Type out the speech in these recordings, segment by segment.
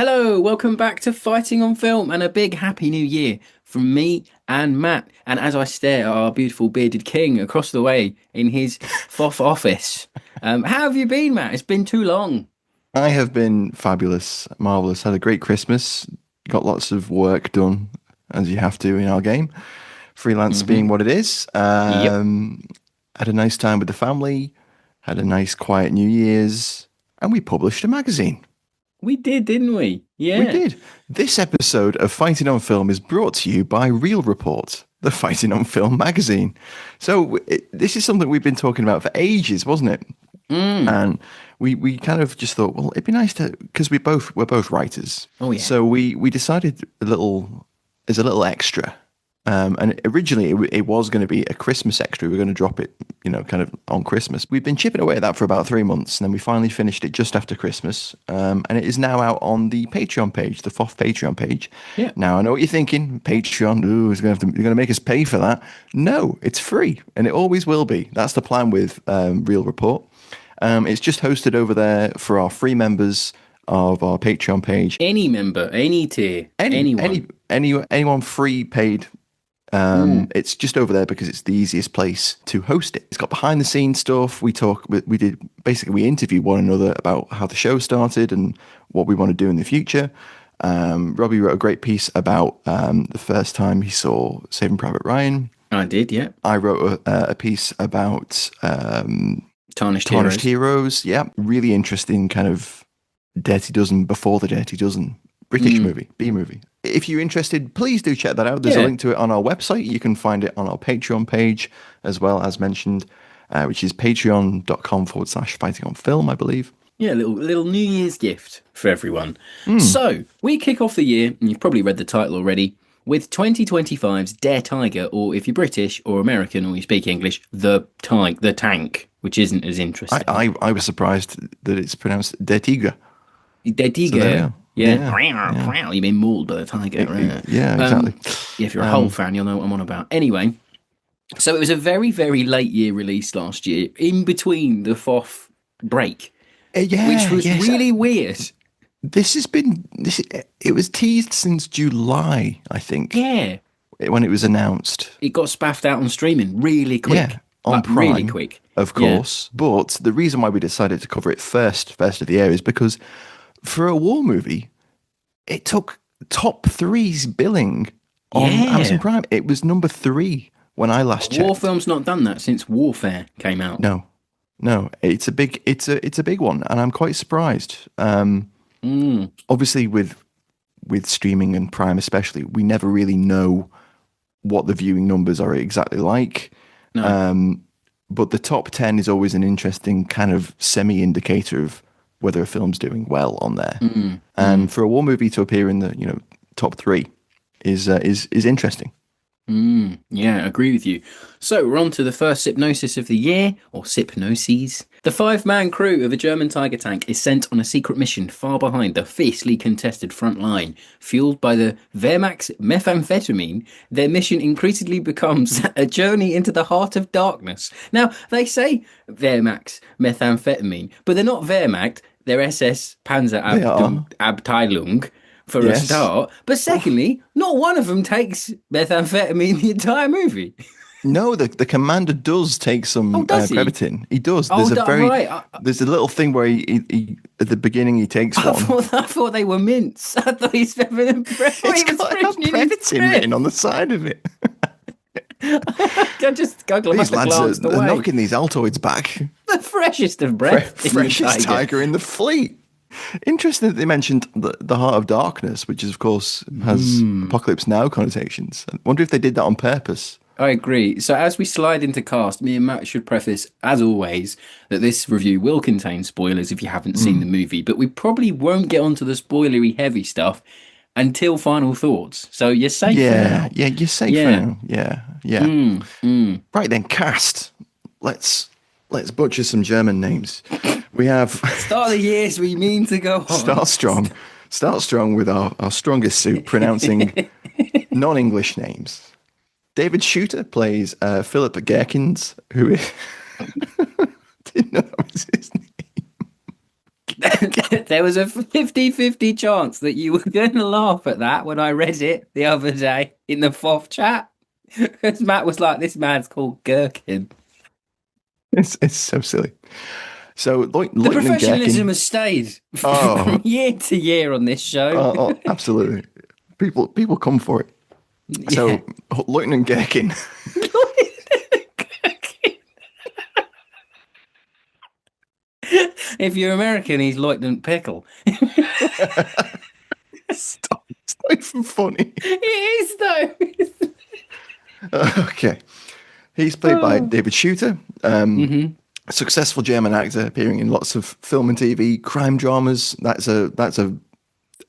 Hello, welcome back to Fighting on Film and a big happy new year from me and Matt. And as I stare at our beautiful bearded king across the way in his FOF office, how have you been, Matt? It's been too long. I have been fabulous, marvelous. Had a great Christmas. Got lots of work done, as you have to in our game. Freelance being Hmm. what it is. Yep, Had a nice time with the family. Had a nice, quiet New Year's, and we published a magazine. we did, didn't we? We Yeah. did. This episode of Fighting on Film is brought to you by Real Report, the Fighting on Film magazine. This is something we've been talking about for ages, wasn't it? Mm. And we kind of just thought, well, it'd be nice to because we're both writers, Oh yeah. so we decided a little as a little extra. And originally it was going to be a Christmas extra. We were going to drop it, kind of on Christmas. We've been chipping away at that for about 3 months, and then we finally finished it just after Christmas. And it is now out on the Patreon page, the FOF Patreon page. Yeah. Now I know what you're thinking. Patreon, ooh, you're going to make us pay for that. No, it's free, and it always will be. That's the plan with Real Report. It's just hosted over there for our free members of our Patreon page. Any member, any tier, anyone. Anyone free paid. Mm. It's just over there because it's the easiest place to host it. It's got behind the scenes stuff. We interview one another about how the show started and what we want to do in the future. Robbie wrote a great piece about the first time he saw Saving Private Ryan. I did, yeah. I wrote a piece about Tarnished Tarnished Heroes. Heroes. Yeah, really interesting kind of Dirty Dozen before the Dirty Dozen. British Mm. movie, B movie. If you're interested, please do check that out. There's a Yeah. link to it on our website. You can find it on our Patreon page as well, as mentioned, which is patreon.com/fighting on film, I believe. Yeah, little New Year's gift for everyone. So we kick off the year, and you've probably read the title already, with 2025's Dare Tiger, or if you're British or American or you speak English, the Tank, which isn't as I, interesting. I, I was surprised that it's pronounced Der Tigre. Dare So there we Tiger, are. yeah. Yeah, yeah, You've been mauled by the tiger. yeah, exactly. Um, yeah, if you're a whole Um, fan, you'll know what I'm on about. Anyway, so it was a very, very late year release last year, in between the FOF break, which yeah, was yes. really weird. This has been this. It was teased since July, I think, Yeah, when it was announced. it got spaffed out on streaming really Yeah, quick, on like really Prime, quick. of Yeah. course. But the reason why we decided to cover it first of the year, is because for a war movie, it took top three's billing on Amazon Yeah. Prime. It was number three when I last War checked. film's not done that since Warfare came out. No, no, it's a big one, and I'm quite surprised. Mm, Obviously, with streaming and Prime especially, we never really know what the viewing numbers are exactly like. no. But the top 10 is always an interesting kind of semi indicator of whether a film's doing well on there. And for a war movie to appear in the top three is interesting. Yeah, I agree with you. So we're on to the first Hypnosis of the year, or Hypnoses. The five-man crew of a German Tiger tank is sent on a secret mission far behind the fiercely contested front line. Fueled by the Wehrmacht's methamphetamine, their mission increasingly becomes a journey into the heart of darkness. Now, they say Wehrmacht's methamphetamine, but they're not Wehrmacht, they're SS They are. Abteilung for a Yes. start. But secondly, not one of them takes methamphetamine the entire movie. No, the commander does take Oh, some does he? Prevatin. He does. Oh, right. There's a little thing where he at the beginning he takes one. I thought they were mints. I thought he's he It's was got fresh in his Prevatin written on the side of it. I just I must These have lads glanced are away. knocking these Altoids back. The freshest of breath in the Freshest tiger in the fleet. Interesting that they mentioned the Heart of Darkness, which is, of course, has Apocalypse Now connotations. I wonder if they did that on purpose. I agree. So as we slide into cast, me and Matt should preface, as always, that this review will contain spoilers if you haven't seen the movie, but we probably won't get onto the spoilery heavy stuff until final thoughts. So you're safe for now. Yeah, you're safe for Yeah. now. Yeah. Right then, cast. Let's butcher some German names. We have Start of the years we mean to go on. start strong. Start strong with our strongest suit, pronouncing non-English names. David Shooter plays Philip Gerkins, who is didn't know that was his name. There was a 50-50 chance that you were going to laugh at that when I read it the other day in the FOF chat. Because Matt was like, this man's called Gherkin. It's so silly. So The Leutenant professionalism Gherkin. has stayed Oh, from year to year on this show. absolutely. People come for it. Yeah. So Lieutenant Gherkin. If you're American, he's Lieutenant Pickle. Stop. It's not even funny. It is, though. Okay. He's played by Oh. David Shooter, Hmm. a successful German actor appearing in lots of film and TV, crime dramas. That's a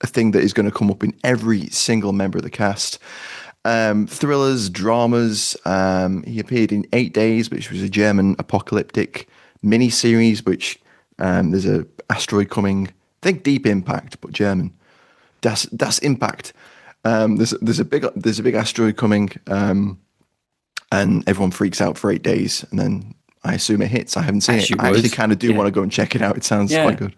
thing that is going to come up in every single member of the cast. Thrillers, dramas. He appeared in 8 Days, which was a German apocalyptic mini-series, which there's a asteroid coming. Think Deep Impact, but German. Das Impact. There's a big asteroid coming, and everyone freaks out for 8 days, and then I assume it hits. I haven't seen As it. you I actually would. kind of do Yeah. want to go and check it out. It sounds Yeah. quite good.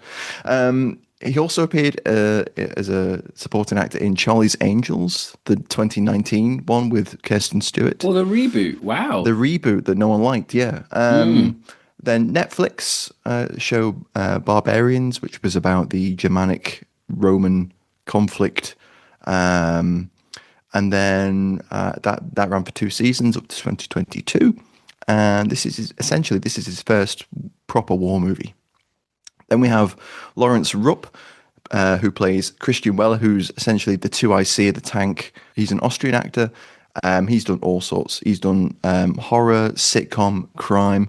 He also appeared as a supporting actor in Charlie's Angels, the 2019 one with Kirsten Stewart. Well, the reboot. Wow. The reboot that no one liked, yeah. Then Netflix show Barbarians, which was about the Germanic Roman conflict. And then that ran for 2 seasons up to 2022. And this is his first proper war movie. Then we have Lawrence Rupp, who plays Christian Weller, who's essentially the 2IC of the tank. He's an Austrian actor. He's done all sorts. He's done horror, sitcom, crime,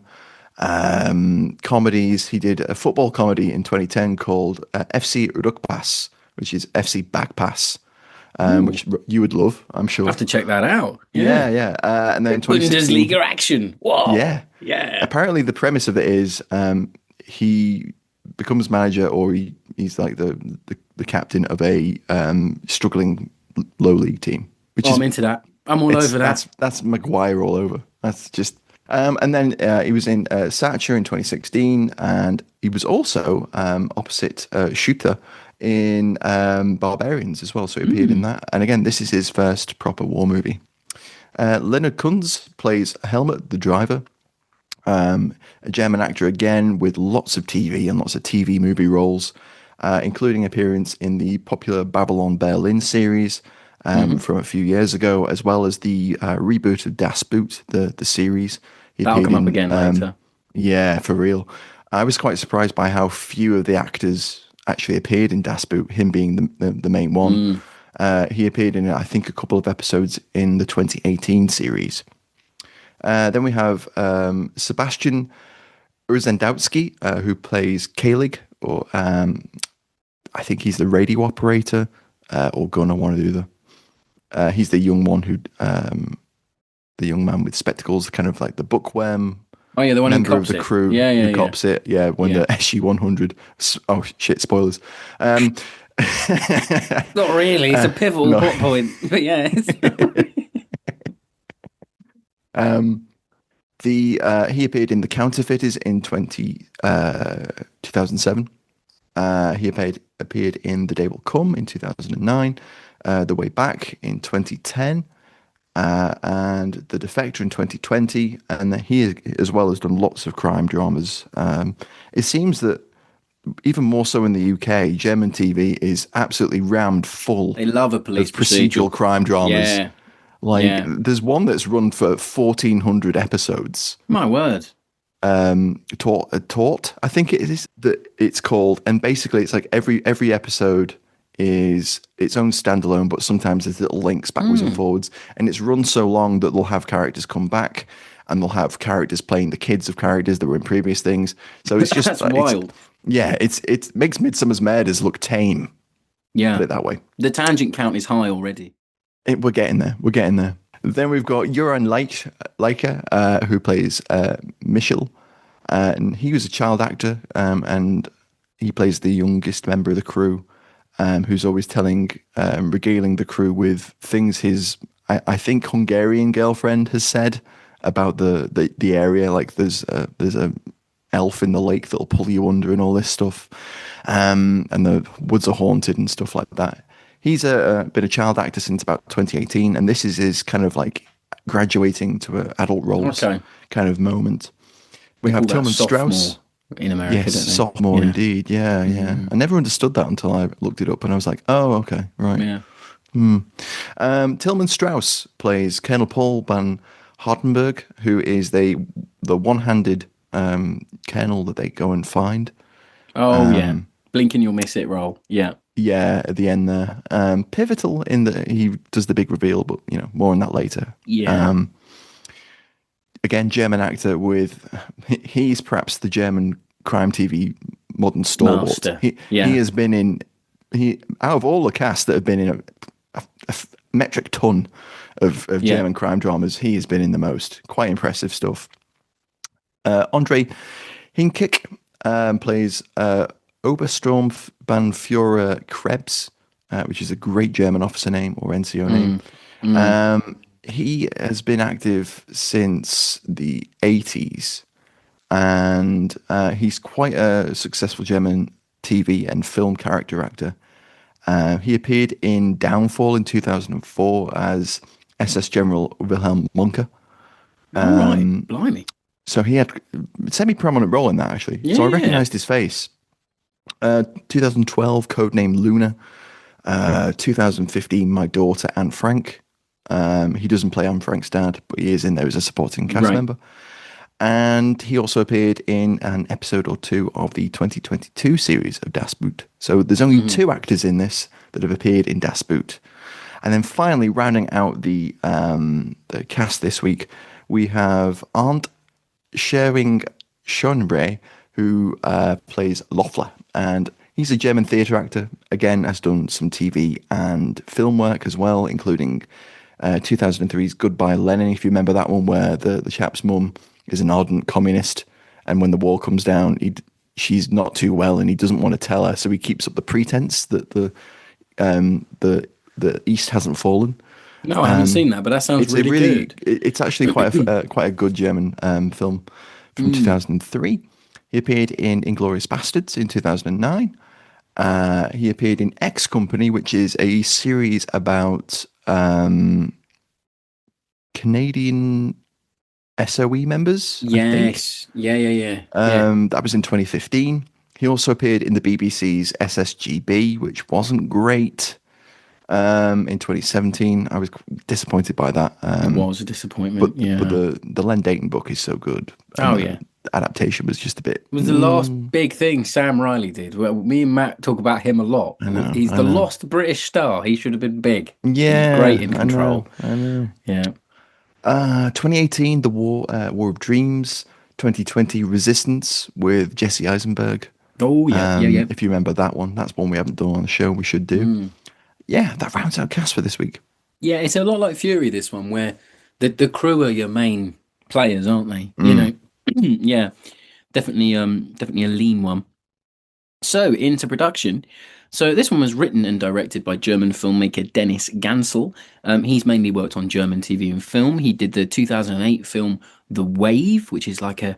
comedies. He did a football comedy in 2010 called FC Rückpass, which is FC Backpass, which you would love, I'm sure. I have to check that out. Yeah, yeah. And then in 2016, Bundesliga action. Whoa. yeah. Yeah. Apparently, the premise of it is he becomes manager, or he's like the captain of a struggling low league team. Which Oh, is I'm into that. I'm all over that. That's Maguire all over. That's just. And then he was in Satcher in 2016, and he was also opposite Shooter in Barbarians as well. So he appeared in that. And again, this is his first proper war movie. Leonard Kunz plays Helmut, the driver. A German actor again with lots of TV and lots of TV movie roles, including appearance in the popular Babylon Berlin series from a few years ago, as well as the reboot of Das Boot, the series. That'll come up again later. Yeah, for real. I was quite surprised by how few of the actors actually appeared in Das Boot, him being the main one. He appeared in, I think, a couple of episodes in the 2018 series. Then we have Sebastian Urzendowski, who plays Kalig, or I think he's the radio operator, or gunner, one or the other. He's the young one the young man with spectacles, kind of like the bookworm. Oh yeah, the one who member of cops the it. crew Yeah, who cops it. Yeah, when the SU-100. Oh shit! Spoilers. Not really. It's a pivotal no. plot point, but yeah. He appeared in The Counterfeiters in 2007. He appeared in The Day Will Come in 2009, The Way Back in 2010, and The Defector in 2020. And he as well has done lots of crime dramas. It seems that even more so in the UK, German TV is absolutely rammed full. They love a police procedural crime dramas. Yeah. There's one that's run for 1,400 episodes. My word. Taught, I think it is, that it's called, and basically it's like every episode is its own standalone, but sometimes there's little links backwards and forwards, and it's run so long that they'll have characters come back, and they'll have characters playing the kids of characters that were in previous things. So it's just That's wild. It makes Midsummer's Murders look tame. Yeah. Put it that way. The tangent count is high already. We're getting there. Then we've got Joran Leica, who plays Michel. And he was a child actor, and he plays the youngest member of the crew, who's always regaling the crew with things his, I think, Hungarian girlfriend has said about the area. Like there's a elf in the lake that'll pull you under and all this stuff. and the woods are haunted and stuff like that. He's been a child actor since about 2018, and this is his kind of like graduating to adult roles Okay. kind of moment. We They have call that Tillman Strauss. sophomore in America, Yes, don't they? sophomore Yeah. indeed. Yeah, yeah. I never understood that until I looked it up, and I was like, oh, okay, right. Yeah. Tillman Strauss plays Colonel Paul van Hardenberg, who is the one-handed colonel that they go and find. Oh, yeah. Blink and you'll miss it role. Yeah. Yeah, at the end there, pivotal in that he does the big reveal, but more on that later. Yeah. Again, German actor with he's perhaps the German crime TV modern stalwart. Master. He Yeah. he has been in out of all the cast that have been in a metric ton of Yeah. German crime dramas, he has been in the most. Quite impressive stuff. Andre Hinkik plays Obersturmbannführer Krebs, which is a great German officer name or NCO name. He has been active since the 80s, and he's quite a successful German TV and film character actor. He appeared in Downfall in 2004 as SS General Wilhelm Monke. All right. Blimey. So he had a semi-prominent role in that, actually. So I Yeah. recognized his face. 2012, codename Luna. 2015, My Daughter, Anne Frank. He doesn't play Anne Frank's dad, but he is in there as a supporting cast Right. member. And he also appeared in an episode or two of the 2022 series of Das Boot. So there's only two actors in this that have appeared in Das Boot. And then finally, rounding out the cast this week, we have Arndt Schering Schönbrey, who plays Loeffler. And he's a German theatre actor. Again, has done some TV and film work as well, including 2003's Goodbye Lenin, if you remember that one, where the chap's mum is an ardent communist, and when the wall comes down, she's not too well, and he doesn't want to tell her, so he keeps up the pretense that the East hasn't fallen. No, I haven't seen that, but that sounds really good. It's actually quite a good German film from 2003. He appeared in Inglourious Bastards in 2009. He appeared in X Company, which is a series about Canadian SOE members. Yes. Yeah. That was in 2015. He also appeared in the BBC's SSGB, which wasn't great. In 2017, I was disappointed by that. It was a disappointment. But the Len Dayton book is so good. Oh, The yeah. adaptation was just a bit. It was the last big thing Sam Riley did. Well, me and Matt talk about him a lot. He's the lost British star. He should have been big. Yeah, He's great in control. I know. Yeah. 2018, The War of Dreams. 2020, Resistance with Jesse Eisenberg. Oh, yeah. Yeah. If you remember that one, that's one we haven't done on the show. We should do. Yeah, that rounds out cast for this week. Yeah, it's a lot like Fury, this one, where the crew are your main players, aren't they? You know, yeah, definitely a lean one. So into production. So this one was written and directed by German filmmaker Dennis Gansel. He's mainly worked on German TV and film. He did the 2008 film The Wave, which is like a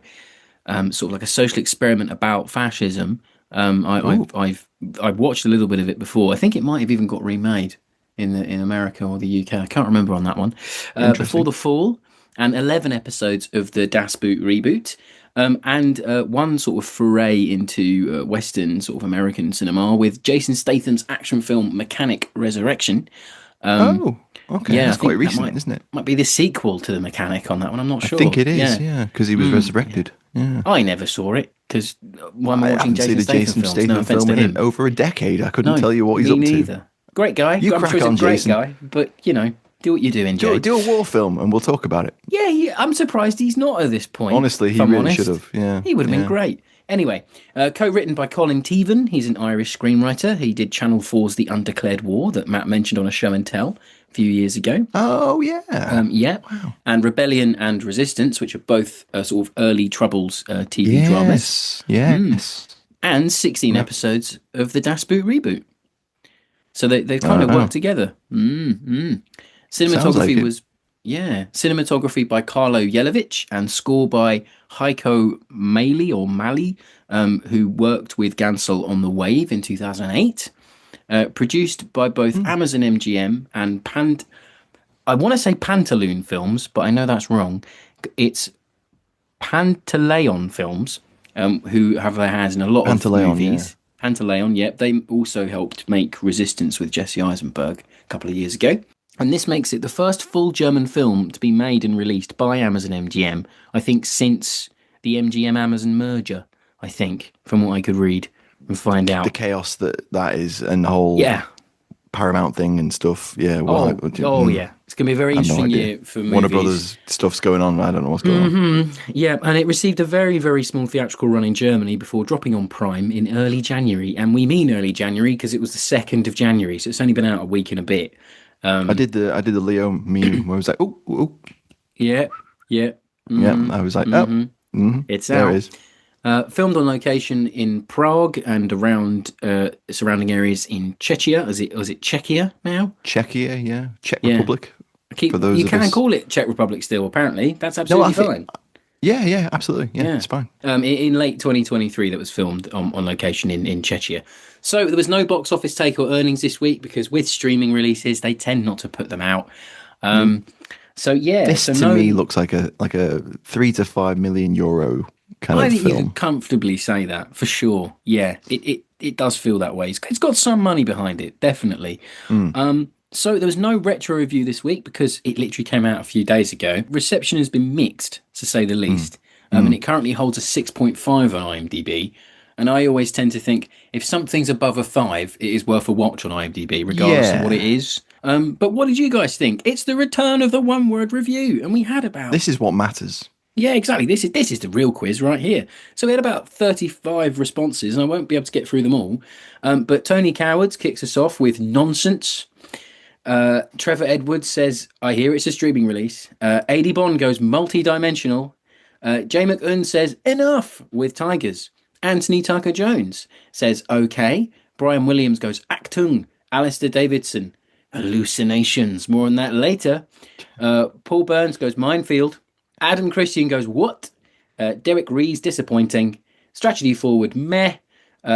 sort of like a social experiment about fascism. I've watched a little bit of it before. I think it might have even got remade in America or the UK. I can't remember on that one. Before the Fall, and 11 episodes of the Das Boot reboot, and one sort of foray into Western sort of American cinema with Jason Statham's action film Mechanic Resurrection. Okay. Yeah, That's I quite think recent, that isn't it? Might be the sequel to the Mechanic on that one. I'm not sure. I think it is, yeah, because he was resurrected. Yeah. I never saw it because I'm I watching haven't seen Jason the Statham Jason films. Statham No offense film to in him. over a decade. I couldn't No, tell you what he's me up neither. to. Great guy. You I'm crack sure he's a on, great Jason. guy, but do what you're doing, Jay. Do a war film and we'll talk about it. Yeah, I'm surprised he's not at this point. Honestly, if he I'm really honest. should have. Yeah, He would have been great. Anyway, co-written by Colin Tevan. He's an Irish screenwriter. He did Channel 4's The Undeclared War that Matt mentioned on a show and tell a few years ago. Oh yeah. Yeah. Wow. And Rebellion and Resistance, which are both sort of early Troubles TV dramas. Yes. And 16 episodes of the Das Boot reboot. So they kind of work together. Cinematography Sounds like it. was Yeah, cinematography by Carlo Jelovich and score by Heiko Mali, who worked with Gansel on The Wave in 2008. Produced by both Hmm. Amazon MGM and I want to say Pantaloon Films, but I know that's wrong. It's Pantaleon Films, who have their hands in a lot of Pantaleon, yeah. movies. Pantaleon, yep. They also helped make Resistance with Jesse Eisenberg a couple of years ago. And this makes it the first full German film to be made and released by Amazon MGM, I think, since the MGM Amazon merger, I think, from what I could read and find The out. chaos that is and the whole Yeah. Paramount thing and stuff. Yeah, well, Oh, yeah. It's going to be a very I have no interesting idea. year for Warner movies. Brothers stuff's going on. I don't know what's going on. Yeah, and it received a very, very small theatrical run in Germany before dropping on Prime in early January. And we mean early January because it was the 2nd of January, so it's only been out a week and a bit. I did the Leo meme where I was like, oh, oh, Yeah, yeah. yeah. hmm I was like, oh, hmm hmm It's there it out. is. Filmed on location in Prague and around surrounding areas in Czechia. Is it Czechia now? Czechia, yeah, Czech Yeah. Republic. For those You of can us, call it Czech Republic still, apparently. That's no, I absolutely think, fine. yeah, yeah, absolutely, yeah, Yeah. it's fine. In late 2023, that was filmed on location in Czechia. So there was no box office take or earnings this week because with streaming releases, they tend not to put them out. Mm. So yeah, This so to me no, looks like a €3 to €5 million kind I of think you could film. comfortably say that for sure. Yeah, it does feel that way. It's got some money behind it, definitely. Mm, So there was no retro review this week because it literally came out a few days ago. Reception has been mixed, to say the mm, least, and mm. it currently holds a 6.5 on IMDb. And I always tend to think if something's above a 5, it is worth a watch on IMDb, regardless of what it Yeah, is. But what did you guys think? It's the return of the one-word review, and we had about this is what matters. yeah, exactly. This is the real quiz right here. So we had about 35 responses, and I won't be able to get through them all. But Tony Cowards kicks us off with nonsense. Trevor Edwards says, I hear it's a streaming release. AD Bond goes multi-dimensional. Jay McUn says, enough with Tigers. Anthony Tucker Jones says, okay. Brian Williams goes, Actung. Alistair Davidson, hallucinations. More on that later. Paul Burns goes, minefield. Adam Christian goes, what? Derek Rees, disappointing. Strategy forward, meh.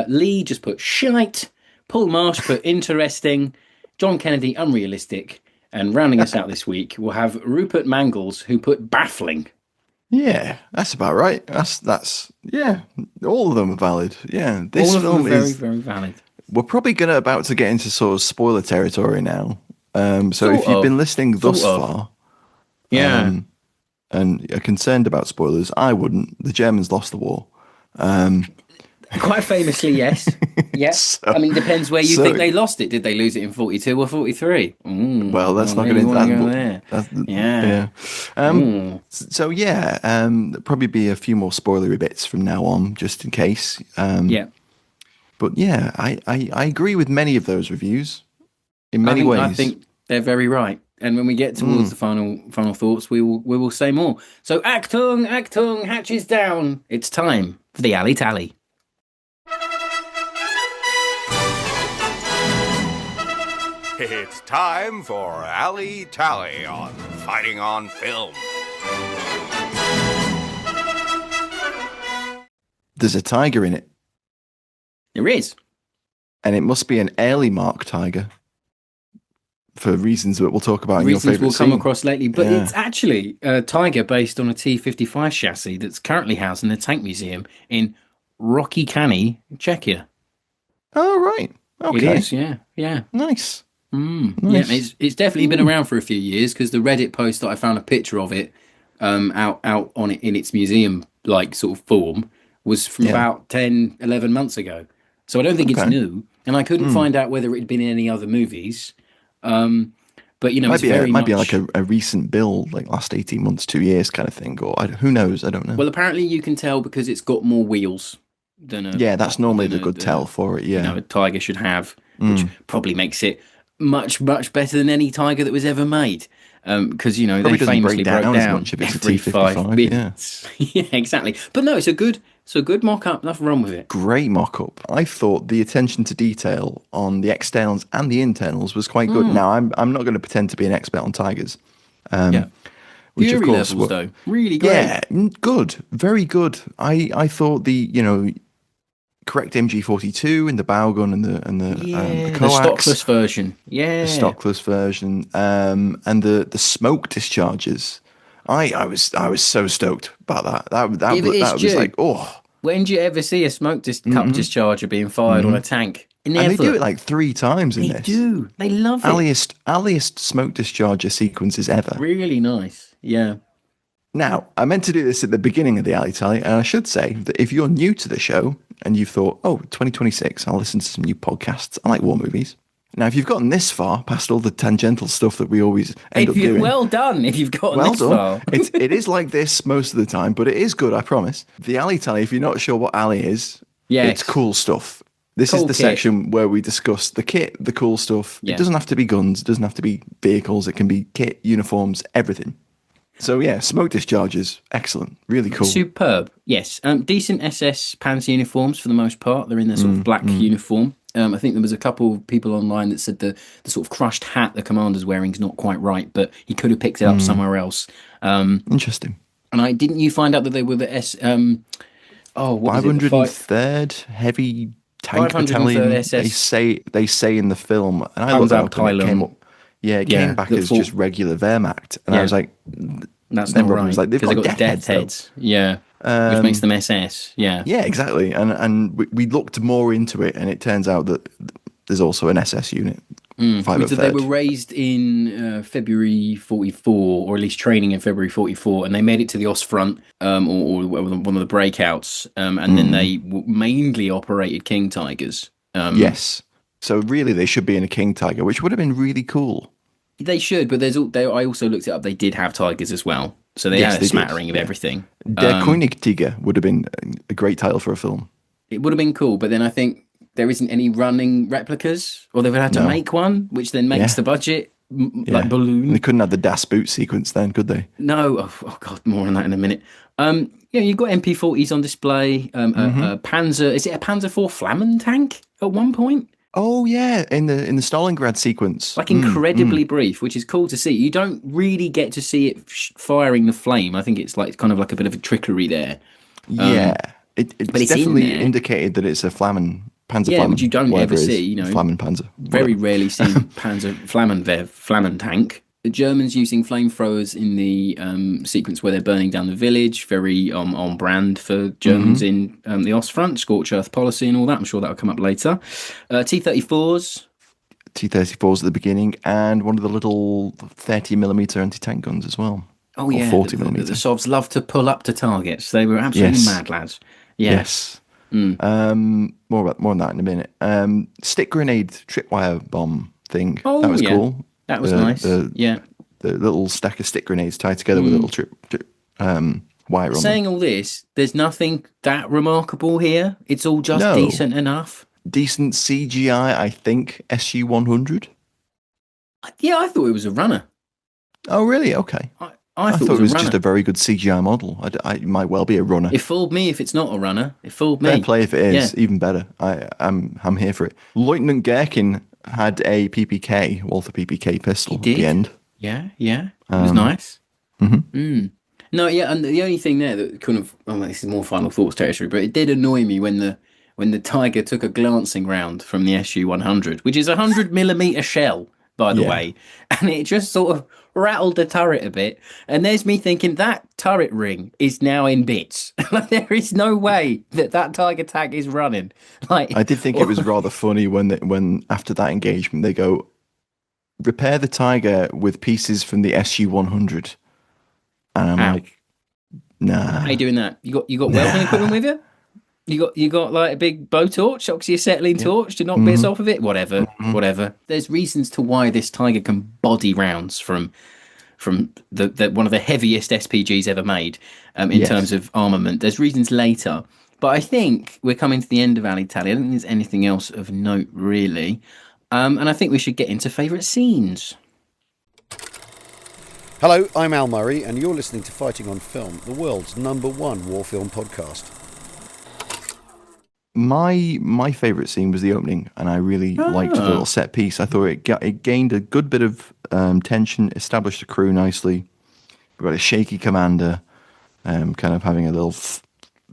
Lee just put shite. Paul Marsh put interesting. John Kennedy, unrealistic. And rounding us out this week, we'll have Rupert Mangles, who put baffling. Yeah, that's about right. That's yeah. All of them are valid. Yeah, All this of them are film very, is. very valid. We're probably gonna about to get into sort of spoiler territory now. So Sort if you've been of. listening Sort thus of. far Yeah. and are concerned about spoilers, I wouldn't. The Germans lost the war. Quite famously, yes. Yeah. So, I mean, depends where you think so they lost it. Did they lose it in 42 or 43? well, let's Don't not get really into want to that. go But there. Yeah. yeah. So yeah, there'll probably be a few more spoilery bits from now on, just in case. Yeah. But yeah, I agree with many of those reviews in I many think I ways. think they're very right. And when we get towards the final thoughts, we will say more. So Actung, hatches down. It's time for the alley tally. It's time for Alley Tally on Fighting on Film. There's a tiger in it, There is. and it must be an early mark tiger for reasons that we'll talk about in your Reasons favorite we'll come scene. across lately, but Yeah. it's actually a Tiger based on a T-55 chassis that's currently housed in the Tank Museum in Rocky Cany, Czechia. Oh right. Okay. It is, yeah, yeah. Nice. Yeah, Nice. it's definitely been around for a few years because the Reddit post that I found a picture of it out on it in its museum like sort of form was from Yeah. about 10, 11 months ago. So I don't think it's Okay. new, and I couldn't find out whether it had been in any other movies. But Might it's be very might be much. like a recent build, like last 18 months, 2 years kind of thing, or who knows? I don't know. Well, apparently you can tell because it's got more wheels than Yeah, that's normally the a, good tell for it. Yeah. a Tiger should have, which probably makes it much better than any Tiger that was ever made. Because Probably they doesn't break famously broke down as down much if it's a every five T55. Yeah. bits. Yeah, exactly. But no, it's a good mock-up. Nothing wrong with it. Great mock-up. I thought the attention to detail on the externals and the internals was quite good. Now, I'm not going to pretend to be an expert on tigers, Yeah. Which Fury of course, levels, though, really great. yeah, good, very good. I thought the correct MG42 and the bow gun and the The coax, stockless version. the Yeah. stockless version, and the smoke discharges. I was so stoked about that. If it is That was due, like, oh. when do you ever see a cup discharger being fired on a tank? Never. And they do it like 3 times in They this. do. They love it. Earliest smoke discharger sequences ever. Really nice. Yeah. Now, I meant to do this at the beginning of the Alley Tally, and I should say that if you're new to the show and you've thought, oh, 2026, I'll listen to some new podcasts. I like war movies. Now, if you've gotten this far past all the tangential stuff that we always end up doing, Well done. If you've gotten well this done. far. It is like this most of the time, but it is good, I promise. The Alley Tally, if you're not sure what Alley is, Yes. it's cool stuff. This is Cool the kit. section where we discuss the kit, the cool stuff. Yeah. It doesn't have to be guns, it doesn't have to be vehicles, it can be kit, uniforms, everything. So yeah, smoke discharges, excellent, really cool. Superb. Yes. Decent SS Panzer uniforms for the most part. They're in their sort of black uniform. I think there was a couple of people online that said the sort of crushed hat the commander's wearing is not quite right, but he could have picked it up somewhere else. Interesting. And didn't you find out that they were the what was it? 503rd Heavy Tank 503rd Battalion. SS. They say in the film, and I Comes looked out up and it came Thailand. up. Yeah, it came back the as full- just regular Wehrmacht, and I Yeah. was like, That's then not Robin right. was like, they've 'cause got got death heads. Yeah. Which makes them SS. Yeah. yeah, exactly. And we looked more into it, and it turns out that there's also an SS unit. So 503rd. they were raised in February 44, or at least training in February 44, and they made it to the Ostfront, or one of the breakouts, and then they mainly operated King Tigers. Yes. So really, they should be in a King Tiger, which would have been really cool. They should, but I also looked it up. They did have Tigers as well, so they Yes, had they a did, smattering of yeah. everything. Der Königtiger would have been a great title for a film. It would have been cool, but then I think there isn't any running replicas, or they would have to No. make one, which then makes Yeah. the budget Yeah. like balloon. They couldn't have the Das Boot sequence then, could they? No, oh god, more on that in a minute. You've got MP40s on display. A Panzer, is it a Panzer IV Flammen tank at one point? Oh yeah, in the Stalingrad sequence. Like incredibly brief, which is cool to see. You don't really get to see it firing the flame. I think it's kind of like a bit of a trickery there. Yeah. It's but it's in definitely there. indicated that it's a Flammen Panzer Yeah, Flammen, which you don't whatever ever it is. see, Flammen Panzer. Very rarely see Panzer Flammen tank. The Germans using flamethrowers in the sequence where they're burning down the village, very on brand for Germans in the Ostfront, scorch earth policy and all that. I'm sure that'll come up later. T-34s. T-34s at the beginning, and one of the little 30mm anti-tank guns as well. Oh Or yeah, 40mm. the Sovs love to pull up to targets. They were absolutely Yes. mad lads. Yeah. Yes. More on that in a minute. Stick grenade tripwire bomb thing. Oh, that was yeah. cool. That was nice. Yeah. The little stack of stick grenades tied together with a little trip wire on them. Saying all this, there's nothing that remarkable here. It's all just No. decent enough. Decent CGI, I think. SU-100. Yeah, I thought it was a runner. Oh, really? Okay. I thought it was a runner. just a very good CGI model. It might well be a runner. It fooled me if it's not a runner. It fooled me. Fair play if it is, Yeah. even better. I'm here for it. Lieutenant Gherkin had a PPK, Walther PPK pistol at did? the end. Yeah. It was nice. No, yeah, and the only thing there that kind of, this is more final thoughts territory, but it did annoy me when the Tiger took a glancing round from the SU-100, which is a 100mm shell, by the Yeah. way, and it just sort of rattled the turret a bit. And there's me thinking that turret ring is now in bits. Like there is no way that Tiger tank is running. Like I did think it was rather funny when after that engagement they go repair the Tiger with pieces from the SU-100, and I'm Ow. like, nah. How you doing that? You got welding equipment with you? You got like a big blowtorch, oxyacetylene torch to knock bits off of it? Whatever. There's reasons to why this Tiger can body rounds from the one of the heaviest SPGs ever made in terms of armament. There's reasons later. But I think we're coming to the end of Ali Tally. I don't think there's anything else of note really. And I think we should get into favourite scenes. Hello, I'm Al Murray, and you're listening to Fighting on Film, the world's #1 war film podcast. My favorite scene was the opening, and I really liked the little Ah, set piece. I thought it gained a good bit of tension, established the crew nicely. We've got a shaky commander, kind of having a little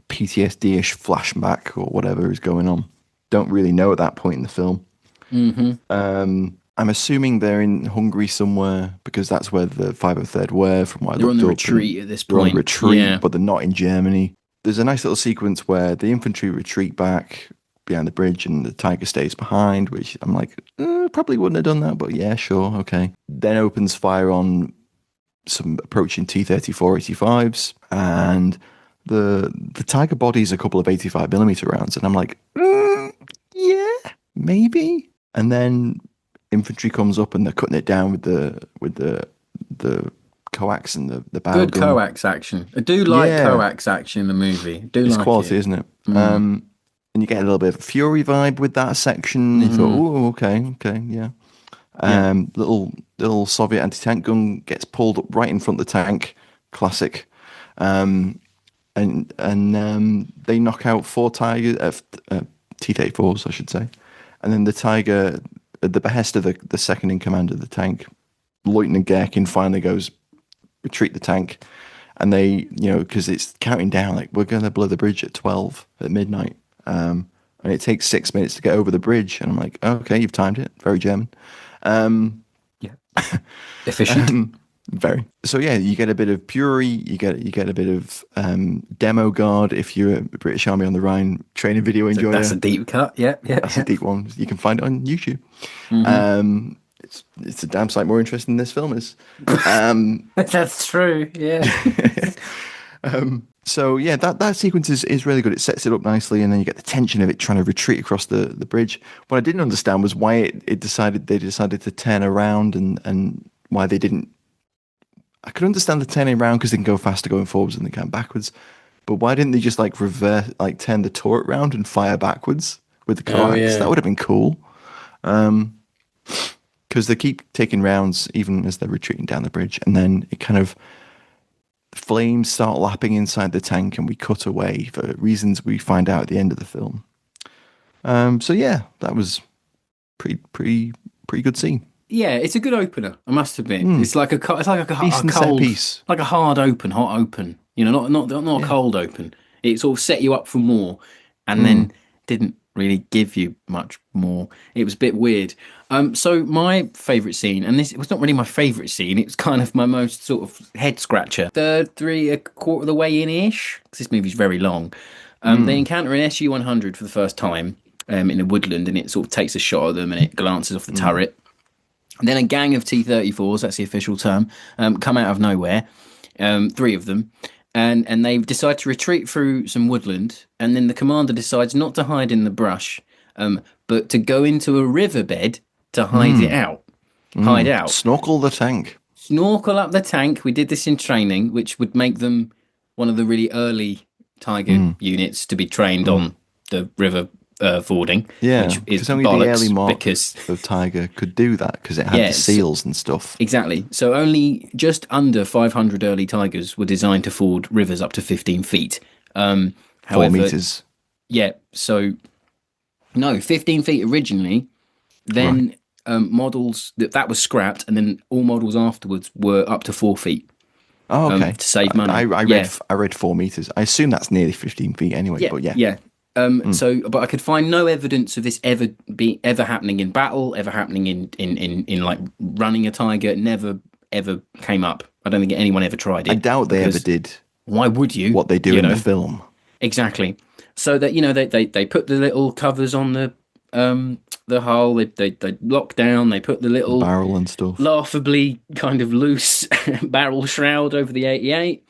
PTSD-ish flashback or whatever is going on. Don't really know at that point in the film. mm-hmm. I'm assuming they're in Hungary somewhere because that's where the 503rd were, from what I They're on looked the up. And retreat at this they're on point. retreat, Yeah. but they're not in Germany. There's a nice little sequence where the infantry retreat back behind the bridge and the Tiger stays behind, which I'm like, probably wouldn't have done that, but yeah, sure, okay. Then opens fire on some approaching T-34 85s, and the Tiger bodies a couple of 85mm rounds, and I'm like, yeah, maybe. And then infantry comes up and they're cutting it down with the coax and the barrel Good gun. coax action. I do like Yeah, coax action in the movie. I do it's like quality, it. isn't it? And you get a little bit of a Fury vibe with that section. You thought, oh, okay, yeah. Yeah. Little Soviet anti-tank gun gets pulled up right in front of the tank. Classic. And they knock out 4 Tiger T-34s, I should say. And then the Tiger, at the behest of the second in command of the tank, Lieutenant Gherkin finally goes, retreat the tank. And they, because it's counting down, like, we're going to blow the bridge at 12 at midnight. And it takes 6 minutes to get over the bridge. And I'm like, okay, you've timed it. Very German. Yeah. Efficient. Very. So yeah, you get a bit of Fury, you get a bit of Demo Guard if you're a British Army on the Rhine training video enjoyer. That's a deep cut. Yeah. That's a deep one. You can find it on YouTube. Mm-hmm. It's a damn sight more interesting than this film is. That's true. Yeah. So yeah, that sequence is really good. It sets it up nicely, and then you get the tension of it trying to retreat across the bridge. What I didn't understand was why they decided to turn around and why they didn't. I could understand the turning around because they can go faster going forwards than they can backwards. But why didn't they just reverse, turn the turret round and fire backwards with the coax? yeah. That would have been cool. Because they keep taking rounds even as they're retreating down the bridge, and then it kind of flames start lapping inside the tank, and we cut away for reasons we find out at the end of the film. So yeah, that was pretty good scene. Yeah, it's a good opener. I must admit, it's like a Decent set cold piece. like a hard open, hot open. Not a cold open. It sort of set you up for more, and then didn't really give you much more. It was a bit weird. So my favourite scene, and this it was not really my favourite scene. It was kind of my most sort of head scratcher. Third, 3/4 of the way in ish, because this movie's very long. They encounter an SU-100 for the first time in a woodland, and it sort of takes a shot at them, and it glances off the turret. Then a gang of T-34s, that's the official term, come out of nowhere, 3 of them, and they decide to retreat through some woodland, and then the commander decides not to hide in the brush, but to go into a riverbed to hide out. Snorkel the tank. Snorkel up the tank. We did this in training, which would make them one of the really early Tiger units to be trained on the river fording. Yeah, which is because only the early mark of Tiger could do that because it had the seals and stuff. Exactly. So only just under 500 early Tigers were designed to ford rivers up to 15 feet. 4 meters. Yeah. So no, 15 feet originally. Then models that was scrapped, and then all models afterwards were up to 4 feet. Oh, okay. To save money. I read 4 meters. I assume that's nearly 15 feet anyway. But yeah. Yeah. So, but I could find no evidence of this ever happening in battle, ever happening in like running a tiger. Never ever came up. I don't think anyone ever tried it. I doubt they ever did. Why would you? What they do in the film. Exactly. So that they put the little covers on the hull. They lock down. They put the little barrel and stuff. Laughably kind of loose barrel shroud over the 88.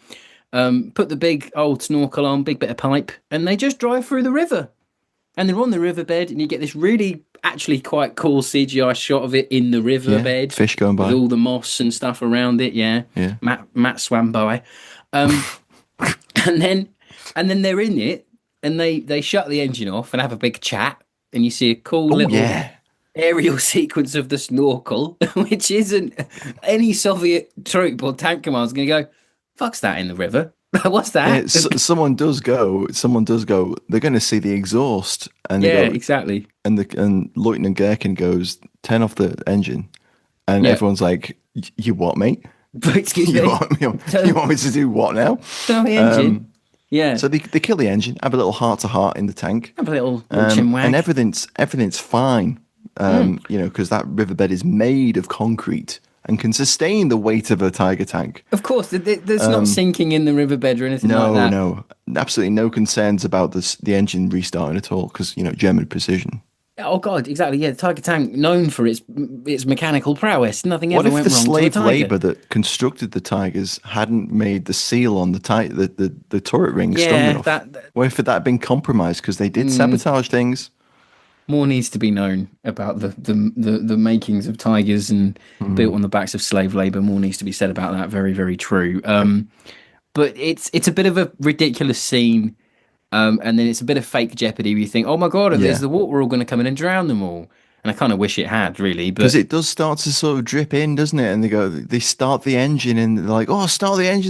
Put the big old snorkel on, big bit of pipe, and they just drive through the river. And they're on the riverbed, and you get this really, actually quite cool CGI shot of it in the riverbed. Fish going by. With all the moss and stuff around it, yeah. Matt swam by. And then they're in it, and they shut the engine off and have a big chat, and you see a cool little aerial sequence of the snorkel, which isn't any Soviet troop or tank command's going to go, fuck's that in the river. What's Yeah, that? someone does go. Someone does go. They're going to see the exhaust, and they Yeah, go, exactly. and Lieutenant Gherkin goes, "Turn off the engine," and Yeah. everyone's like, "You what, mate? But excuse You me. want me? You Turn want me to do what now?" turn on the engine. Yeah. So they kill the engine, have a little heart to heart in the tank, Have a little chin and wag. everything's fine. Because that riverbed is made of concrete and can sustain the weight of a tiger tank. Of course, there's not sinking in the riverbed or anything like No, that. no, absolutely no concerns about the engine restarting at all because German precision. Oh God, exactly. Yeah, the Tiger tank known for its mechanical prowess. Nothing What ever if the went wrong to a slave Tiger. labor that constructed the Tigers hadn't made the seal on the turret ring strong Yeah, enough? What if that had been compromised because they did sabotage things? more needs to be known about the makings of tigers and built on the backs of slave labor. More needs to be said about that. Very, very true. But it's a bit of a ridiculous scene. And then it's a bit of fake jeopardy where you think, oh my God, there's Yeah, the water all going to come in and drown them all. And I kind of wish it had, really. because But it does start to sort of drip in, doesn't it? And they start the engine, and they're like, "Oh, start the engine,"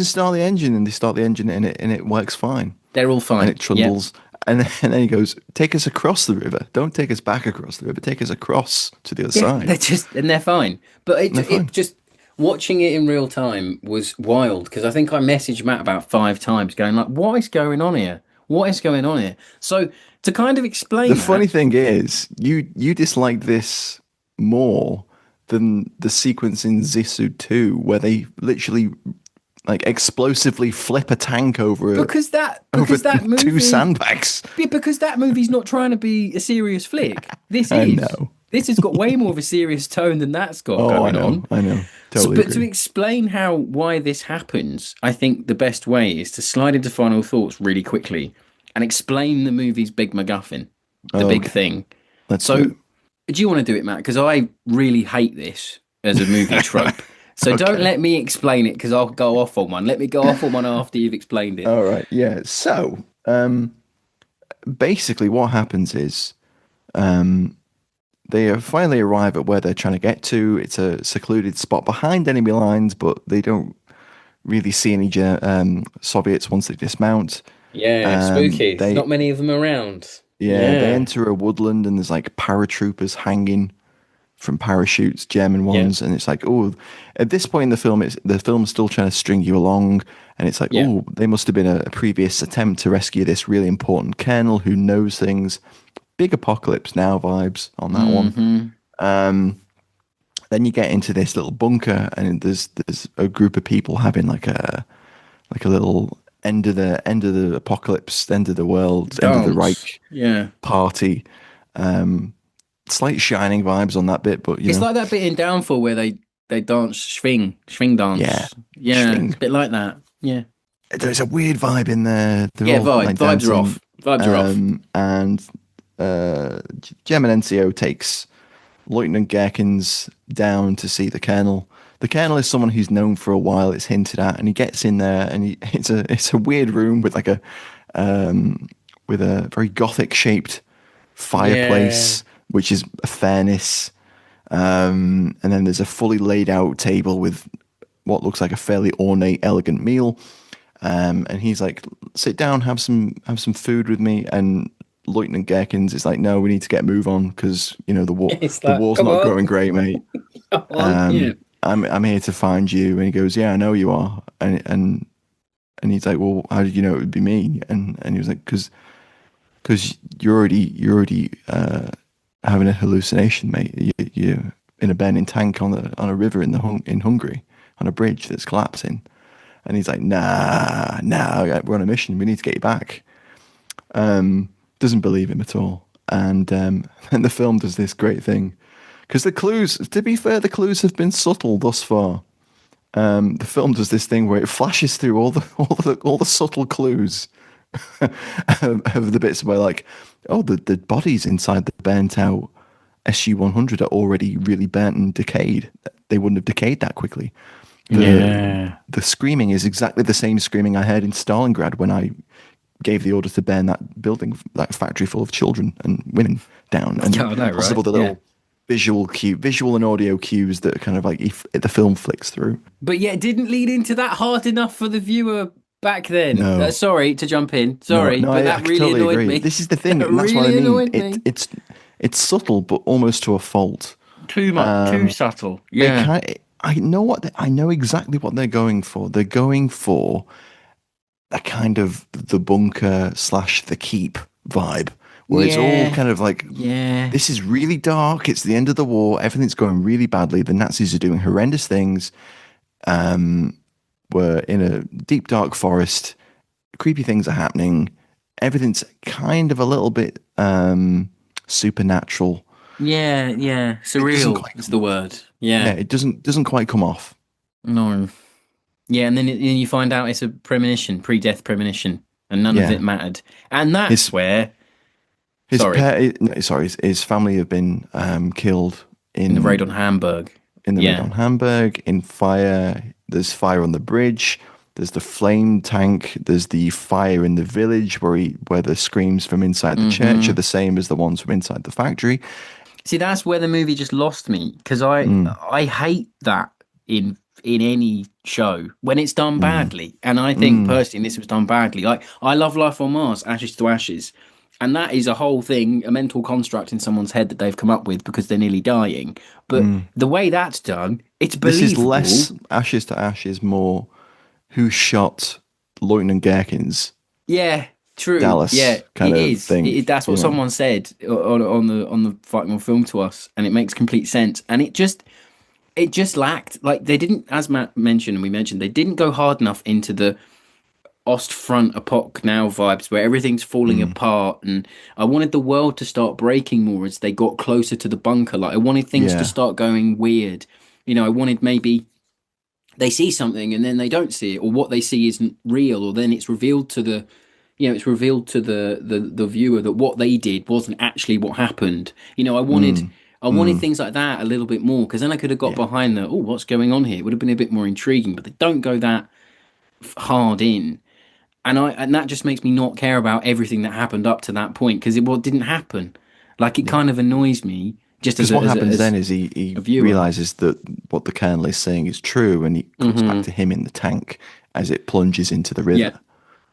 and they start the engine, and it works fine, they're all and fine. it Yep. trundles, and then he goes, "Take us across the river. Don't take us back across the river. Take us across to the other Yeah, side." they're fine. But And they're it fine. just, watching it in real time was wild because I think I messaged Matt about 5 times going like, what is going on here? What is going on here? So to kind of The explain funny that, thing is, you dislike this more than the sequence in Zissou 2, where they literally like explosively flip a tank over over because that two movie sandbags. yeah, because that movie's not trying to be a serious flick. This I is. know. This has got way more of a serious tone than that's got Oh, going on. I know. So, Totally but to agree. explain why this happens, I think the best way is to slide into final thoughts really quickly and explain the movie's big MacGuffin, the big Okay, thing. let's do So, it. do you want to do it, Matt? Because I really hate this as a movie trope. So don't Okay. let me explain it because I'll go off on one. Let me go off on one after you've explained it. All right. Yeah. So, basically, what happens is, they finally arrive at where they're trying to get to. It's a secluded spot behind enemy lines, but they don't really see any Soviets once they dismount. Yeah, spooky. There's They not many of them around. Yeah, they Yeah, enter a woodland and there's like paratroopers hanging from parachutes, German yeah, ones, and it's like, oh, at this point in the film's still trying to string you along, and it's like, yeah. oh, they must have been a previous attempt to rescue this really important colonel who knows things. Big apocalypse now vibes on that one. Then you get into this little bunker, and there's a group of people having like a little end of the apocalypse, end of the world, end of the Dance. Reich Yeah. party. Slight Shining vibes on that bit, but It's like that bit in Downfall where they dance swing yeah, dance. Yeah, it's swing. a bit like that. Yeah. There's a weird vibe in there. They're Yeah, all like vibes are dancing. off. Vibes are off. And German NCO takes Lieutenant Gherkins down to see the colonel. The colonel is someone who's known for a while. It's hinted at, and he gets in there, and it's a weird room with like with a very gothic shaped fireplace, which is a furnace. And then there's a fully laid out table with what looks like a fairly ornate, elegant meal. And he's like, "Sit down, have some food with me." And Lieutenant Gherkins is like, "No, we need to get a move on because It's the like, war's come not on, going great, mate. come on. Yeah. I'm here to find you." And he goes, "Yeah, I know you are." And he's like, "Well, how did you know it would be me?" And he was like, "Because you're already having a hallucination, mate. You're in a burning tank on a river in Hungary on a bridge that's collapsing." And he's like, nah, we're on a mission. We need to get you back. Doesn't believe him at all. And and the film does this great thing. Because the clues, to be fair, the clues have been subtle thus far. The film does this thing where it flashes through all the subtle clues of the bits where like, oh, the bodies inside the burnt out SU-100 are already really burnt and decayed. They wouldn't have decayed that quickly. The screaming is exactly the same screaming I heard in Stalingrad when I gave the order to burn that building, that factory full of children and women down. And Yeah, I know, lots of right? other little visual and audio cues that are kind of like if the film flicks through. But yeah, it didn't lead into that hard enough for the viewer Back then, No, sorry to jump in, no, sorry, no. but I that really totally annoyed agree. me. This is the thing, That and that's what I really mean. annoyed me. It's subtle, but almost to a fault. Too much, too subtle. They Yeah. kind. I know I know exactly what they're going for. They're going for a kind of the bunker slash the keep vibe, where it's all Yeah. kind of like Yeah. this is really dark. It's the end of the war. Everything's going really badly. The Nazis are doing horrendous things. We're in a deep dark forest. Creepy things are happening. Everything's kind of a little bit supernatural. Yeah. Yeah. It doesn't Surreal quite is come the off. word. Yeah, Yeah. it doesn't quite come off. No. Yeah, and then you find out it's a premonition, pre-death premonition, and none of Yeah, it mattered. And that's his where, his sorry, no, sorry, his family have been killed in the raid in on Hamburg. the raid Yeah. on Hamburg, in fire. There's fire on the bridge. There's the flame tank. There's the fire in the village where the screams from inside the church are the same as the ones from inside the factory. See, that's where the movie just lost me because I hate that in any show when it's done badly, and I think personally this was done badly. Like I love Life on Mars, Ashes to Ashes, and that is a whole thing, a mental construct in someone's head that they've come up with because they're nearly dying. But the way that's done, it's This is believable. less Ashes to Ashes, more who shot Lieutenant Gherkin's Yeah, true. Yeah, Dallas kind it of is. thing. That's You what know, someone said on the Fighting on Film to us, and it makes complete sense. And it just lacked, like they didn't, as Matt mentioned and we mentioned, they didn't go hard enough into the Ostfront Epoch Now vibes where everything's falling apart, and I wanted the world to start breaking more as they got closer to the bunker. Like I wanted things to yeah, start going weird. I wanted maybe they see something and then they don't see it, or what they see isn't real, or then it's revealed to the it's revealed to the viewer that what they did wasn't actually what happened. I wanted things like that a little bit more, because then I could have got yeah. behind the, oh, what's going on here? It would have been a bit more intriguing, but they don't go that hard in, and that just makes me not care about everything that happened up to that point, because it didn't happen. Like it Yeah. kind of annoys me just Because what happens then is he a viewer. realizes that what the colonel is saying is true, and he cuts back to him in the tank as it plunges into the Yeah, river.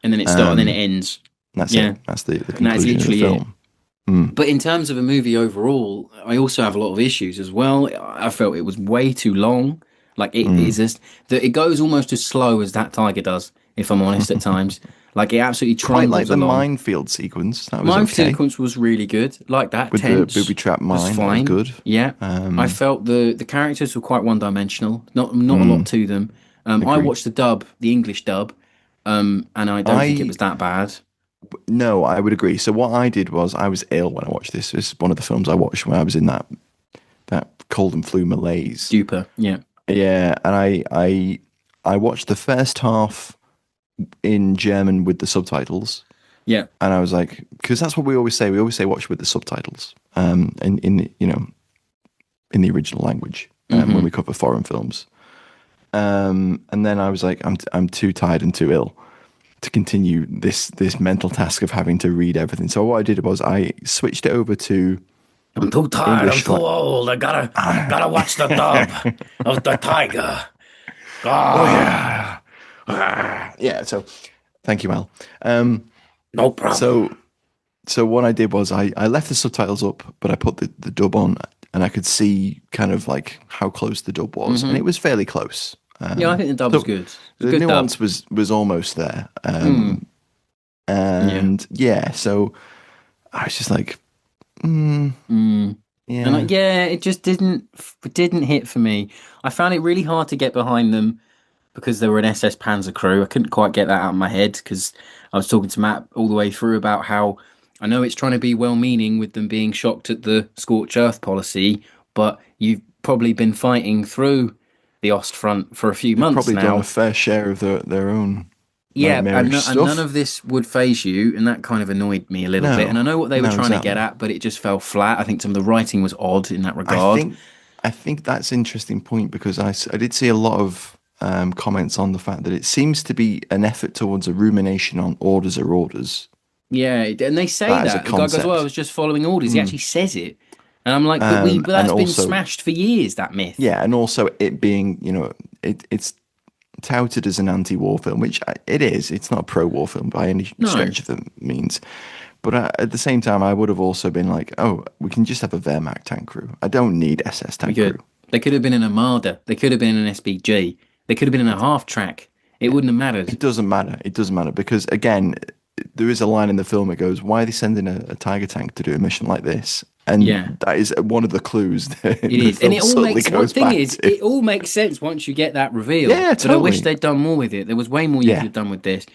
and then it starts, and then it ends. That's Yeah, it. That's the and that's conclusion of the literally it. film. But in terms of a movie overall, I also have a lot of issues as well. I felt it was way too long. Like it is just that it goes almost as slow as that tiger does, if I'm honest, at times. Like it absolutely Quite like trundles the along. minefield sequence. That was Mine okay. sequence was really good. Like that, With the tense booby trap was mine, that was fine. good. Yeah, I felt the characters were quite one dimensional. Not a lot to them. I Agreed. watched the English dub, and I don't think it I was that bad. No, I would agree. So what I did was I was ill when I watched this. It's one of the films I watched when I was in that cold and flu malaise. Duper, yeah, Yeah, and I watched the first half in German with the subtitles, yeah. and I was like, because that's what we always say. We always say watch with the subtitles, in the, in the original language, when we cover foreign films. And then I was like, I'm too tired and too ill to continue this mental task of having to read everything. So what I did was I switched it over to I'm too tired. English. I'm too old. I gotta watch the dub of the tiger. Oh yeah, yeah. So thank you, Al. No problem. So what I did was I left the subtitles up, but I put the dub on, and I could see kind of like how close the dub was, and it was fairly close. Yeah, I think the dub was good. It was a The good nuance dub. was almost there. And yeah, so I was just like, yeah. And it just didn't hit for me. I found it really hard to get behind them because they were an SS Panzer crew. I couldn't quite get that out of my head because I was talking to Matt all the way through about how I know it's trying to be well-meaning with them being shocked at the scorched earth policy, but you've probably been fighting through the Ostfront for a few They've months probably now. done a fair share of their own Yeah, nightmarish and stuff. none of this would phase you, and that kind of annoyed me a little bit. And I know what they were trying to get at, but it just fell flat. I think some of the writing was odd in that regard. I think that's an interesting point because I did see a lot of comments on the fact that it seems to be an effort towards a rumination on orders are orders. Yeah, and they say That as a that. The guy goes, concept. well, I was just following orders. He actually says it. And I'm like, but And that's been also- smashed for years, that myth. Yeah, and also it being, it's touted as an anti-war film, which it is. It's not a pro-war film by any No, stretch of the means. But at the same time, I would have also been like, oh, we can just have a Wehrmacht tank crew. I don't need SS we tank crew. could. They could have been in a Marder. They could have been in an SBG. They could have been in a half track. It wouldn't have mattered. It doesn't matter. It doesn't matter because, again, there is a line in the film that goes, why are they sending a Tiger tank to do a mission like this? And Yeah. that is one of the clues that It the is, and film it all subtly makes. One goes thing back is, to. it all makes sense once you get that reveal. Yeah, But I wish totally. they'd done more with it. There was way more you Yeah. could have done with this.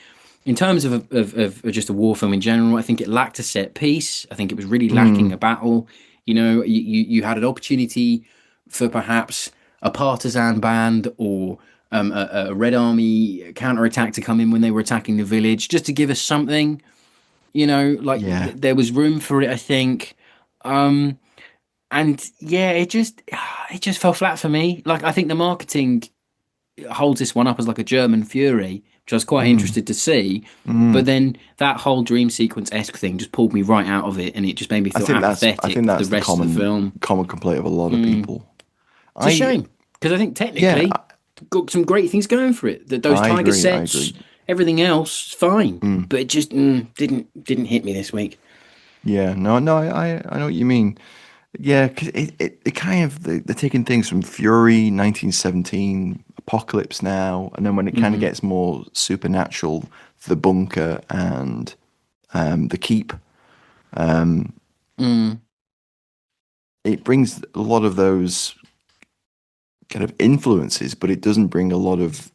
In terms of just a war film in general, I think it lacked a set piece. I think it was really lacking a battle. You know, you had an opportunity for perhaps a partisan band or a Red Army counterattack to come in when they were attacking the village, just to give us something. You know, like Yeah. there was room for it. I think. And yeah, it just fell flat for me. Like I think the marketing holds this one up as like a German Fury, which I was quite interested to see. But then that whole dream sequence esque thing just pulled me right out of it, and it just made me I feel think that's I apathetic think for the that's the rest of the film. common complaint of a lot of people. It's a I shame because I think yeah, technically got some great things going for it. That those I tiger agree. I sets, agree. everything else, fine, but it just didn't hit me this week. Yeah, no, I know what you mean. Yeah, 'cause it kind of they're taking things from Fury, 1917, Apocalypse Now, and then when it kind of gets more supernatural, The Bunker and The Keep, it brings a lot of those kind of influences, but it doesn't bring a lot of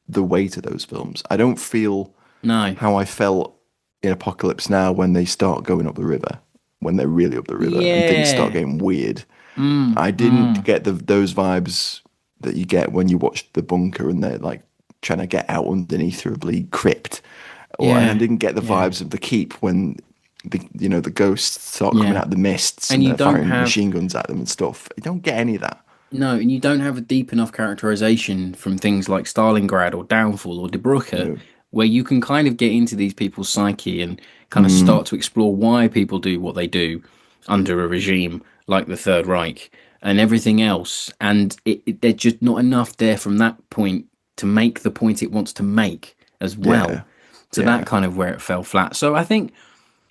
the weight of those films. I don't feel No, how I felt in Apocalypse Now when they start going up the river, when they're really up the river and things start yeah, getting weird. I didn't get those vibes that you get when you watch The Bunker and they're like trying to get out underneath a bleed crypt, and I yeah, didn't get the yeah, vibes of The Keep when the ghosts start coming yeah. out of the mists And and you they're don't firing have machine guns at them and stuff. You don't get any of that. No, and you don't have a deep enough characterization from things like Stalingrad or Downfall or Die Brücke, No. where you can kind of get into these people's psyche and kind of start to explore why people do what they do under a regime like the Third Reich and everything else. And there's just not enough there from that point to make the point it wants to make as well. Yeah, So that yeah. kind of where it fell flat. So I think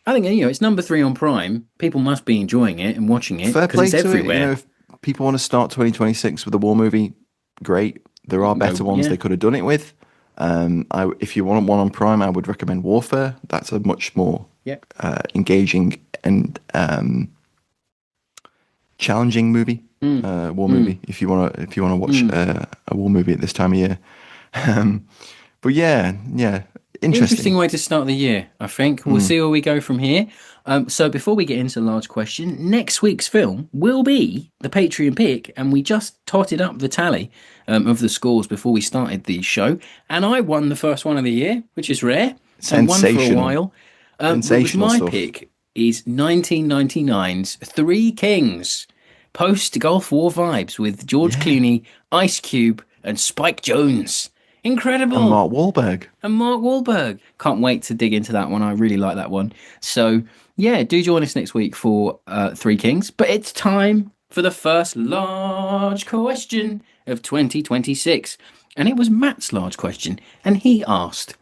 it's number 3 on Prime. People must be enjoying it and watching it Fair because play it's to it. everywhere. If people want to start 2026 with a war movie, great. There are Go, better ones yeah. they could have done it with. If you want one on Prime, I would recommend Warfare. That's a much more Yep. engaging and challenging movie, war movie. If you want to watch a war movie at this time of year, but yeah, Interesting interesting. way to start the year, I think. We'll see where we go from here. So before we get into the large question, next week's film will be the Patreon pick, and we just totted up the tally of the scores before we started the show, and I won the first one of the year, which is rare. Haven't won for a Sensational, while. Which sensational my stuff. pick is 1999's Three Kings, post Gulf War vibes with George Yeah, Clooney, Ice Cube, and Spike Jonze. and Incredible! Mark Wahlberg. And Mark Wahlberg. Can't wait to dig into that one. I really like that one. So, yeah, do join us next week for Three Kings. But it's time for the first large question of 2026. And it was Matt's large question. And he asked,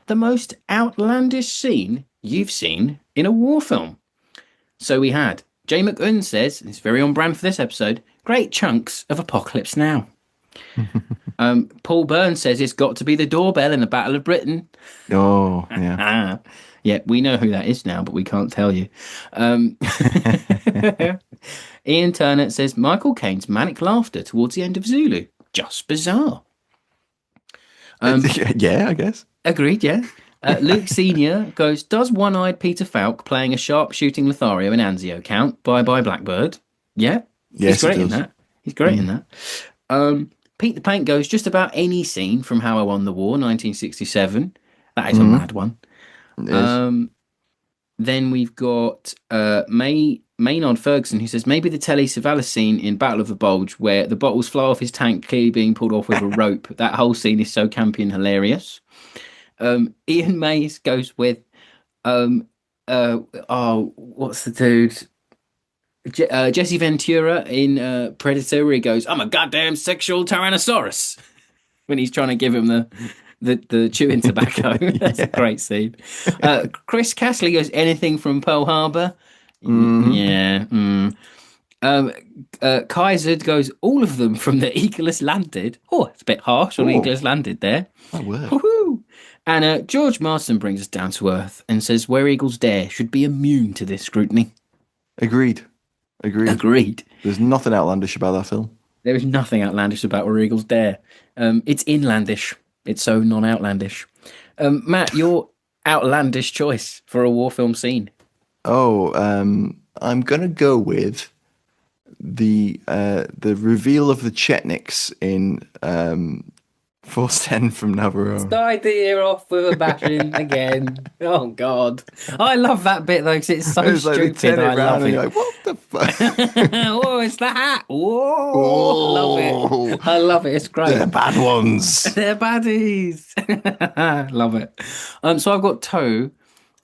the most outlandish scene you've seen in a war film? So we had Jay McUn says, it's very on brand for this episode, great chunks of Apocalypse Now. Paul Burns says it's got to be the doorbell in the Battle of Britain. Oh, yeah. Ah, yeah, we know who that is now, but we can't tell you. Ian Turner says Michael Caine's manic laughter towards the end of Zulu. Just bizarre. Yeah, I guess. Agreed, yeah. Luke Senior goes, does one-eyed Peter Falk playing a sharpshooting Lothario in Anzio count? Bye bye Blackbird. Yeah, Yes, he's great it in does. that. He's great in that. Pete the Paint goes, just about any scene from How I Won the War, 1967. That is a mad one. It is. Then we've got Maynard Ferguson, who says maybe the Telly Savalas scene in Battle of the Bulge, where the bottles fly off his tank, clearly being pulled off with a rope. That whole scene is so campy and hilarious. Ian Mays goes with, what's the dude? Jesse Ventura in Predator, where he goes, I'm a goddamn sexual Tyrannosaurus. when he's trying to give him the chewing tobacco. That's a great scene. Chris Castley goes, anything from Pearl Harbor? Yeah. Kaiser goes, all of them from the Eagle has landed. Oh, it's a bit harsh on Eagle has landed there. My word. Woohoo! And George Marston brings us down to earth and says, where eagles dare should be immune to this scrutiny. Agreed. There's nothing outlandish about that film. There is nothing outlandish about Where Eagles Dare. It's inlandish. It's so non-outlandish. Matt, your outlandish choice for a war film scene? Oh, I'm gonna go with the reveal of the Chetniks in Force 10 from Navarro. Start the year off with a bashing again. Oh God, I love that bit though because it's so stupid. I love it. Like, what the fuck? Oh, it's the hat. Whoa, love it. I love it. It's great. They're bad ones. They're baddies. Love it. So I've got Toe.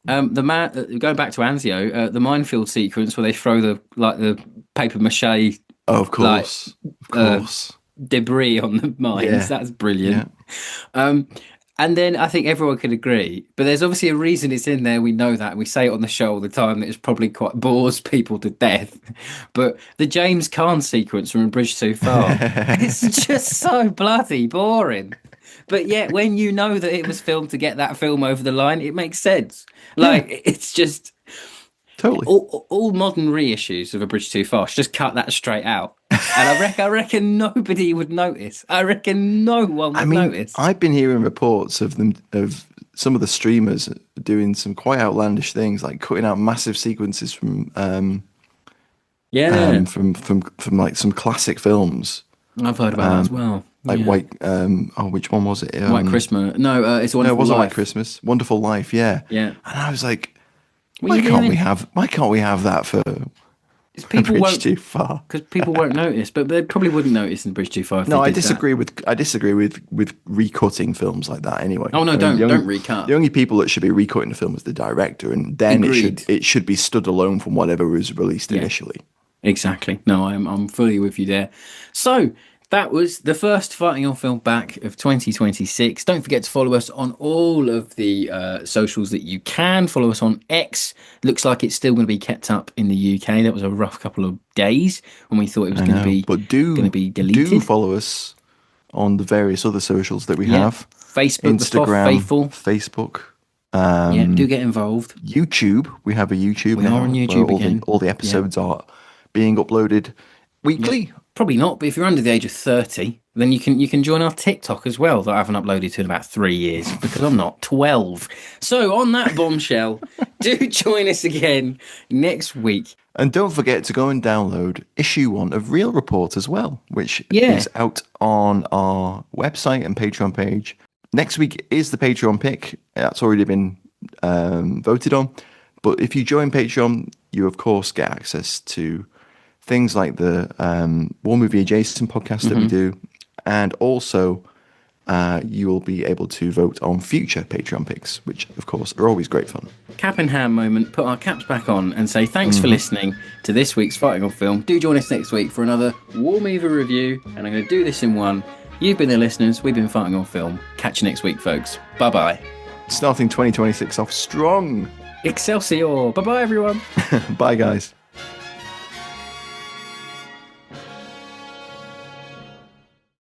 The man going back to Anzio, the minefield sequence where they throw the paper mache. Oh, of course, of course. Debris on the mines. Yeah. That's brilliant. Yeah. And then I think everyone could agree, but there's obviously a reason it's in there. We know that. We say it on the show all the time that it's probably quite bores people to death. But the James Caan sequence from A Bridge Too Far, it's just so bloody boring. But yet, when you know that it was filmed to get that film over the line, it makes sense. It's just totally all modern reissues of A Bridge Too Far. Just cut that straight out. And I reckon nobody would notice. I reckon no one would notice. I've been hearing reports of some of the streamers doing some quite outlandish things, like cutting out massive sequences from from like some classic films. I've heard about that as well. Like White. Which one was it? White Christmas. No, it's Wonderful No, it wasn't Life. White Christmas. Wonderful Life. Yeah. Yeah. And I was like, why can't we have that for? People Bridge Too Far, because people won't notice, but they probably wouldn't notice in Bridge Too Far. No, I disagree with recutting films like that. Anyway, oh no, don't recut. The only people that should be recutting the film is the director, and then it should be stood alone from whatever was released initially. Exactly. No, I'm fully with you there. So that was the first Fighting Your Film back of 2026. Don't forget to follow us on all of the socials that you can. Follow us on X. Looks like it's still going to be kept up in the UK. That was a rough couple of days when we thought it was going to be deleted. Do follow us on the various other socials that we have. Facebook, Instagram, Facebook. Facebook. Do get involved. YouTube. We have a YouTube now. We are on YouTube again. All the episodes are being uploaded weekly. Yeah. Probably not, but if you're under the age of 30, then you can join our TikTok as well that I haven't uploaded to in about 3 years because I'm not 12. So on that bombshell, do join us again next week. And don't forget to go and download issue 1 of Real Report as well, which is out on our website and Patreon page. Next week is the Patreon pick. That's already been voted on. But if you join Patreon, you of course get access to things like the War Movie Adjacent podcast that we do, and also you will be able to vote on future Patreon picks, which of course are always great fun. Cap in hand moment, put our caps back on and say thanks for listening to this week's Fighting on Film. Do join us next week for another War Movie review, and I'm going to do this in one. You've been the listeners, we've been Fighting on Film. Catch you next week, folks. Bye-bye. Starting 2026 off strong. Excelsior. Bye-bye, everyone. Bye, guys.